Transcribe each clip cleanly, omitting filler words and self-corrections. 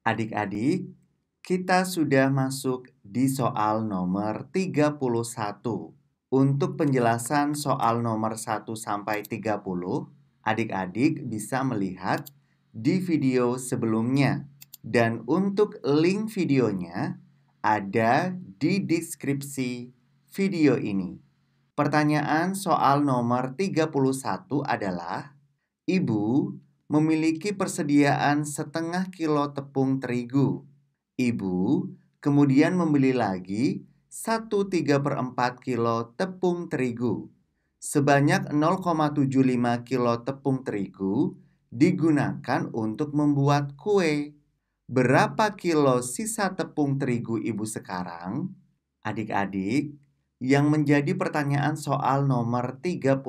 Adik-adik, kita sudah masuk di soal nomor 31. Untuk penjelasan soal nomor 1 sampai 30, adik-adik bisa melihat di video sebelumnya. Dan untuk link videonya ada di deskripsi video ini. Pertanyaan soal nomor 31 adalah, Ibu memiliki persediaan setengah kilo tepung terigu. Ibu kemudian membeli lagi 1/3/4 kilo tepung terigu. Sebanyak 0,75 kilo tepung terigu digunakan untuk membuat kue. Berapa kilo sisa tepung terigu Ibu sekarang? Adik-adik, yang menjadi pertanyaan soal nomor 31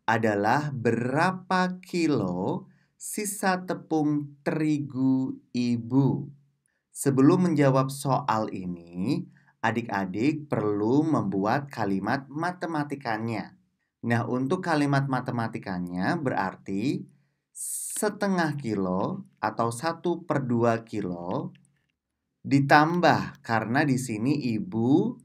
adalah berapa kilo sisa tepung terigu Ibu. Sebelum menjawab soal ini, adik-adik perlu membuat kalimat matematikanya. Nah, untuk kalimat matematikanya berarti setengah kilo atau 1/2 kilo ditambah karena di sini Ibu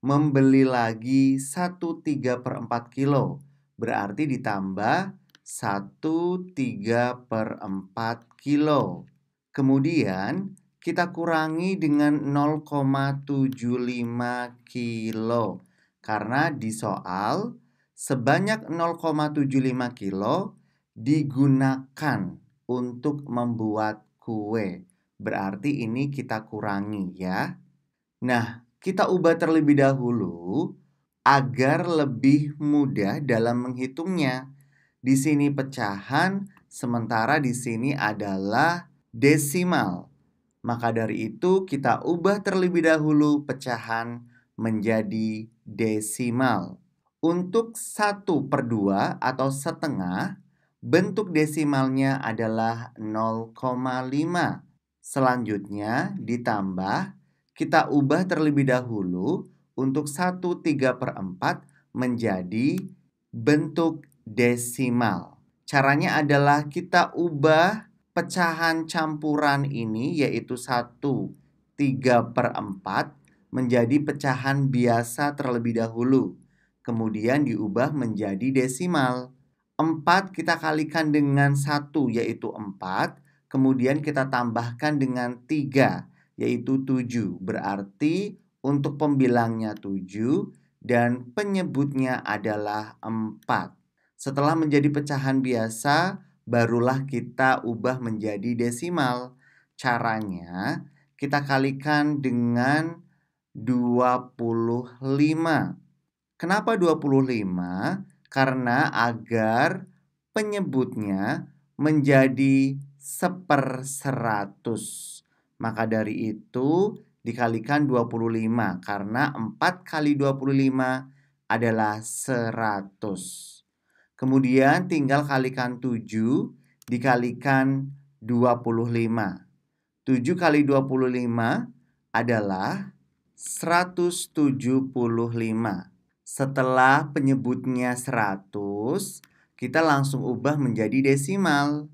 membeli lagi 1/3/4 kilo. Berarti ditambah 1/3/4 kilo. Kemudian kita kurangi dengan 0,75 kilo. Karena di soal sebanyak 0,75 kilo digunakan untuk membuat kue. Berarti ini kita kurangi ya. Nah, kita ubah terlebih dahulu agar lebih mudah dalam menghitungnya. Di sini pecahan, sementara di sini adalah desimal. Maka dari itu kita ubah terlebih dahulu pecahan menjadi desimal. Untuk 1/2 atau setengah, bentuk desimalnya adalah 0,5. Selanjutnya ditambah, kita ubah terlebih dahulu untuk 1/3/4 menjadi bentuk desimal. Caranya adalah kita ubah pecahan campuran ini yaitu 1/3/4 menjadi pecahan biasa terlebih dahulu. Kemudian diubah menjadi desimal. 4 kita kalikan dengan 1 yaitu 4. Kemudian kita tambahkan dengan 3 yaitu 7. Berarti untuk pembilangnya 7 dan penyebutnya adalah 4. Setelah menjadi pecahan biasa, barulah kita ubah menjadi desimal. Caranya, kita kalikan dengan 25. Kenapa 25? Karena agar penyebutnya menjadi 1/100. Maka dari itu dikalikan 25 karena 4 kali 25 adalah 100. Kemudian tinggal kalikan 7 dikalikan 25. 7 kali 25 adalah 175. Setelah penyebutnya 100, kita langsung ubah menjadi desimal.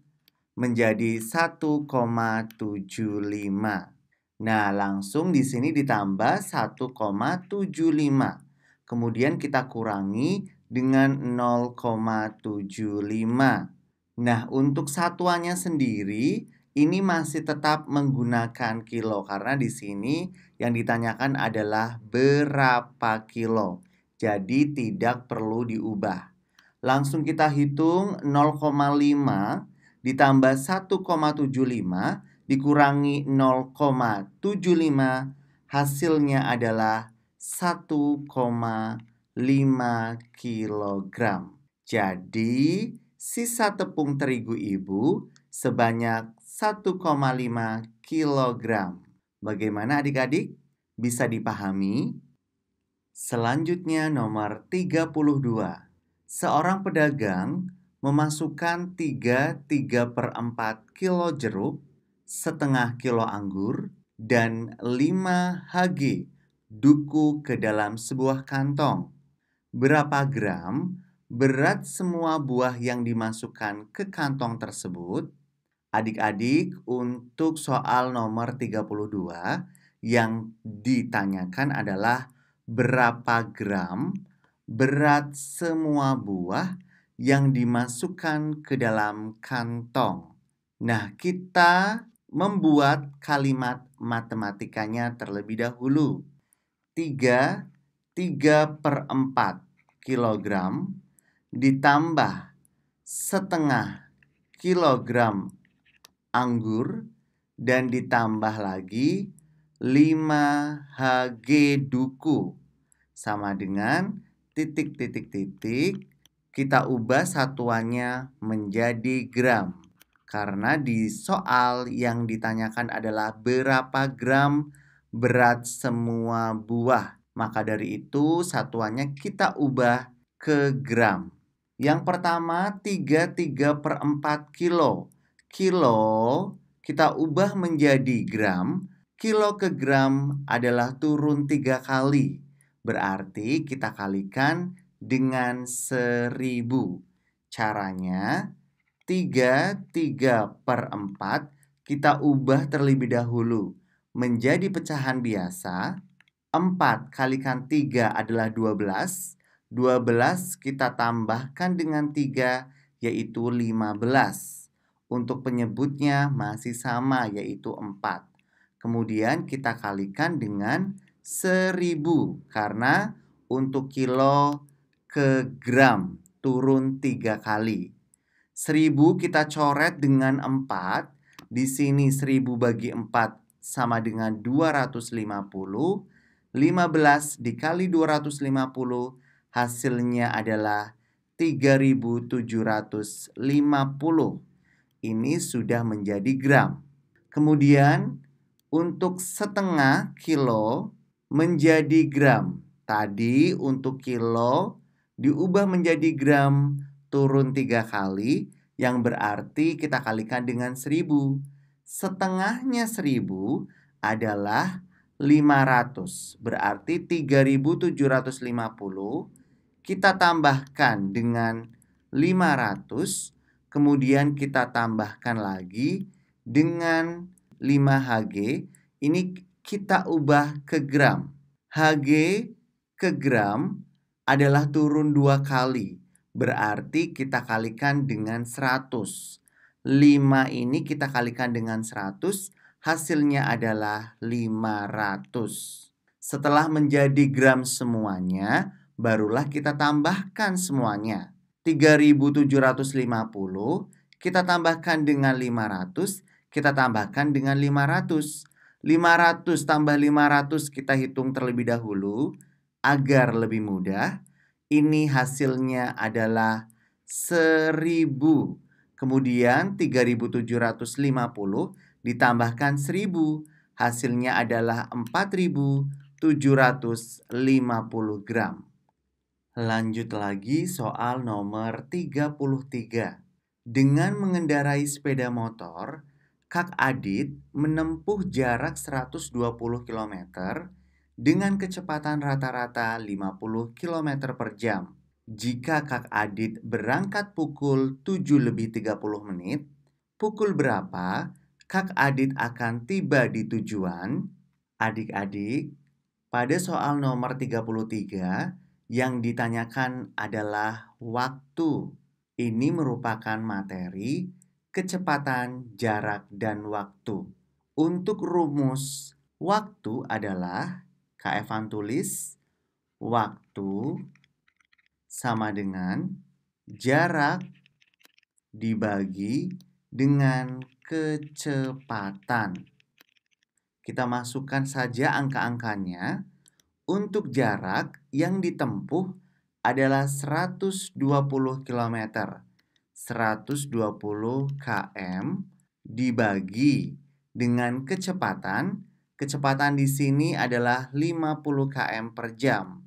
Menjadi 1,75. Nah, langsung di sini ditambah 1,75. Kemudian kita kurangi dengan 0,75. Nah, untuk satuannya sendiri ini masih tetap menggunakan kilo karena di sini yang ditanyakan adalah berapa kilo. Jadi tidak perlu diubah. Langsung kita hitung 0,5 ditambah 1,75 dikurangi 0,75 hasilnya adalah 1,5 kilogram. Jadi sisa tepung terigu Ibu sebanyak 1,5 kilogram. Bagaimana adik-adik? Bisa dipahami? Selanjutnya nomor 32. Seorang pedagang memasukkan 3/4 kilo jeruk, setengah kilo anggur, dan 5 Hg duku ke dalam sebuah kantong. Berapa gram berat semua buah yang dimasukkan ke kantong tersebut. Adik-adik, untuk soal nomor 32 yang ditanyakan adalah berapa gram berat semua buah yang dimasukkan ke dalam kantong. Nah, kita membuat kalimat matematikanya terlebih dahulu. 3/4 kilogram ditambah setengah kilogram anggur dan ditambah lagi 5 Hg duku sama dengan titik-titik-titik. Kita ubah satuannya menjadi gram. Karena di soal yang ditanyakan adalah berapa gram berat semua buah. Maka dari itu satuannya kita ubah ke gram. Yang pertama 3/4 kilo. Kilo kita ubah menjadi gram. Kilo ke gram adalah turun 3 kali. Berarti kita kalikan dengan 1000. Caranya 3/4 kita ubah terlebih dahulu menjadi pecahan biasa. 4 kalikan 3 adalah 12. 12 kita tambahkan dengan 3 yaitu 15. Untuk penyebutnya masih sama yaitu 4. Kemudian kita kalikan dengan 1000 karena untuk kilo ke gram turun 3 kali. 1000 kita coret dengan 4. Di sini 1000 bagi 4 sama dengan 250. 15 dikali 250 hasilnya adalah 3750. Ini sudah menjadi gram. Kemudian untuk setengah kilo menjadi gram. Tadi untuk kilo diubah menjadi gram turun 3 kali, yang berarti kita kalikan dengan 1000. Setengahnya 1000 adalah 500. Berarti 3750 kita tambahkan dengan 500. Kemudian kita tambahkan lagi dengan 5 Hg. Ini kita ubah ke gram. Hg ke gram adalah turun 2 kali. Berarti kita kalikan dengan 100. 5 ini kita kalikan dengan 100. Hasilnya adalah 500. Setelah menjadi gram semuanya, barulah kita tambahkan semuanya. 3750 kita tambahkan dengan 500. Kita tambahkan dengan 500. 500 tambah 500 kita hitung terlebih dahulu agar lebih mudah. Ini hasilnya adalah 1000. Kemudian 3750 ditambahkan 1000. Hasilnya adalah 4750 gram. Lanjut lagi soal nomor 33. Dengan mengendarai sepeda motor, Kak Adit menempuh jarak 120 km dengan kecepatan rata-rata 50 km per jam. Jika Kak Adit berangkat pukul 7:30 menit, pukul berapa Kak Adit akan tiba di tujuan? Adik-adik, pada soal nomor 33 yang ditanyakan adalah waktu. Ini merupakan materi kecepatan, jarak, dan waktu. Untuk rumus waktu adalah Kak Evan tulis waktu sama dengan jarak dibagi dengan kecepatan. Kita masukkan saja angka-angkanya. Untuk jarak yang ditempuh adalah 120 km. 120 km dibagi dengan kecepatan. Kecepatan di sini adalah 50 km per jam.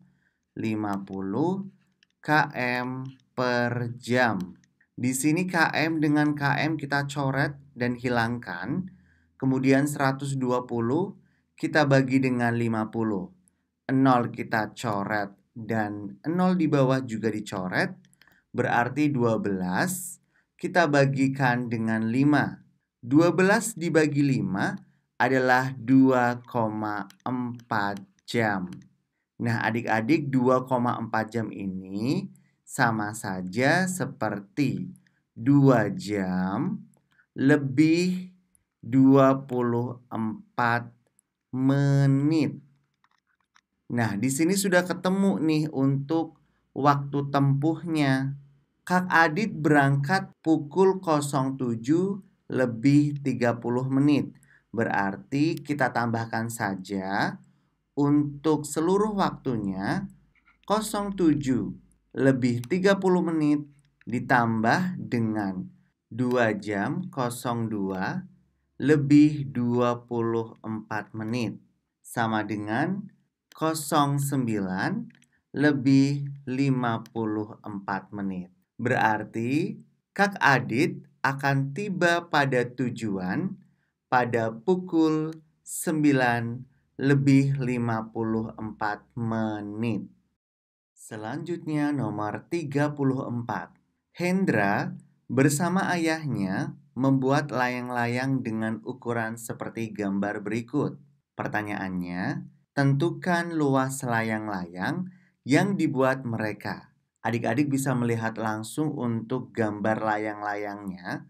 50 km per jam. Di sini km dengan km kita coret dan hilangkan. Kemudian 120 kita bagi dengan 50. 0 kita coret dan 0 di bawah juga dicoret. Berarti 12 kita bagikan dengan 5. 12 dibagi 5 adalah 2,4 jam. Nah, adik-adik 2,4 jam ini sama saja seperti 2 jam lebih 24 menit. Nah, di sini sudah ketemu nih untuk waktu tempuhnya. Kak Adit berangkat pukul 07 lebih 30 menit. Berarti kita tambahkan saja untuk seluruh waktunya 07 lebih 30 menit ditambah dengan 2 jam 02 lebih 24 menit. Sama dengan 09 lebih 54 menit. Berarti Kak Adit akan tiba pada tujuan pada pukul 9 lebih 54 menit. Selanjutnya nomor 34. Hendra bersama ayahnya membuat layang-layang dengan ukuran seperti gambar berikut. Pertanyaannya, tentukan luas layang-layang yang dibuat mereka. Adik-adik bisa melihat langsung untuk gambar layang-layangnya.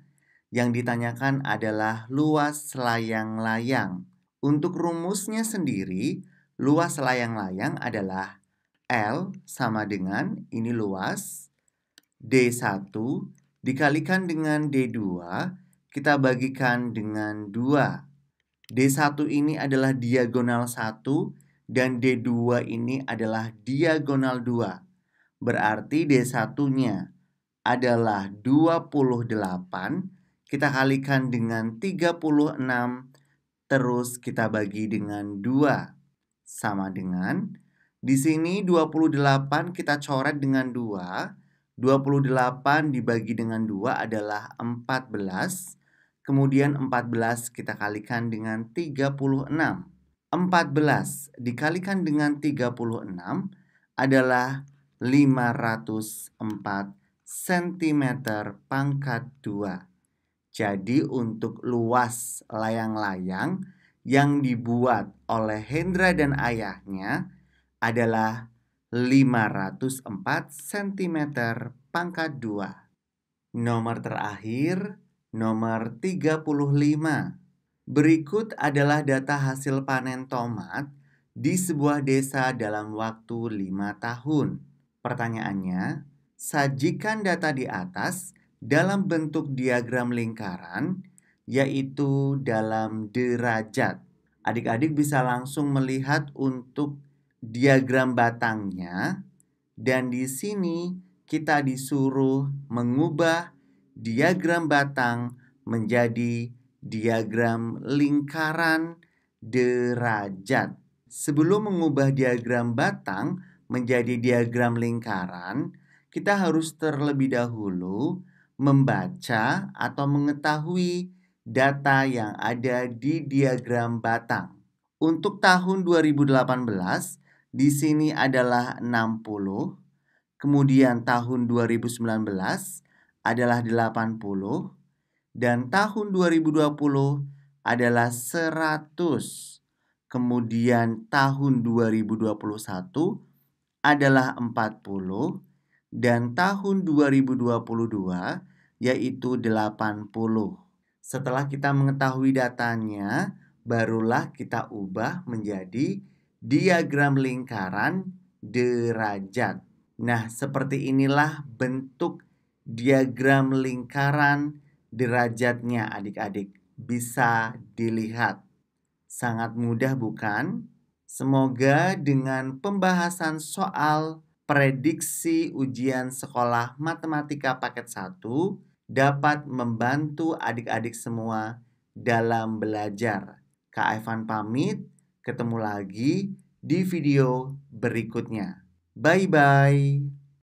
Yang ditanyakan adalah luas layang-layang. Untuk rumusnya sendiri, luas layang-layang adalah L sama dengan ini luas D1 dikalikan dengan D2, kita bagikan dengan 2. D1 ini adalah diagonal 1 dan D2 ini adalah diagonal 2. Berarti D1-nya adalah 28, kita kalikan dengan 36, terus kita bagi dengan 2. Sama dengan, di sini 28 kita coret dengan 2. 28 dibagi dengan 2 adalah 14. Kemudian 14 kita kalikan dengan 36. 14 dikalikan dengan 36 adalah 504 cm pangkat 2. Jadi untuk luas layang-layang yang dibuat oleh Hendra dan ayahnya adalah 504 cm pangkat 2. Nomor terakhir, nomor 35. Berikut adalah data hasil panen tomat di sebuah desa dalam waktu 5 tahun. Pertanyaannya, sajikan data di atas dalam bentuk diagram lingkaran, yaitu dalam derajat. Adik-adik bisa langsung melihat untuk diagram batangnya, dan di sini kita disuruh mengubah diagram batang menjadi diagram lingkaran derajat. Sebelum mengubah diagram batang menjadi diagram lingkaran, kita harus terlebih dahulu membaca atau mengetahui data yang ada di diagram batang. Untuk tahun 2018, di sini adalah 60, kemudian tahun 2019 adalah 80, dan tahun 2020 adalah 100. Kemudian tahun 2021 adalah 40 dan tahun 2022 yaitu 80. Setelah kita mengetahui datanya, barulah kita ubah menjadi diagram lingkaran derajat. Nah, seperti inilah bentuk diagram lingkaran derajatnya adik-adik. Bisa dilihat. Sangat mudah bukan? Semoga dengan pembahasan soal prediksi ujian sekolah matematika paket 1 dapat membantu adik-adik semua dalam belajar. Kak Evan pamit, ketemu lagi di video berikutnya. Bye-bye.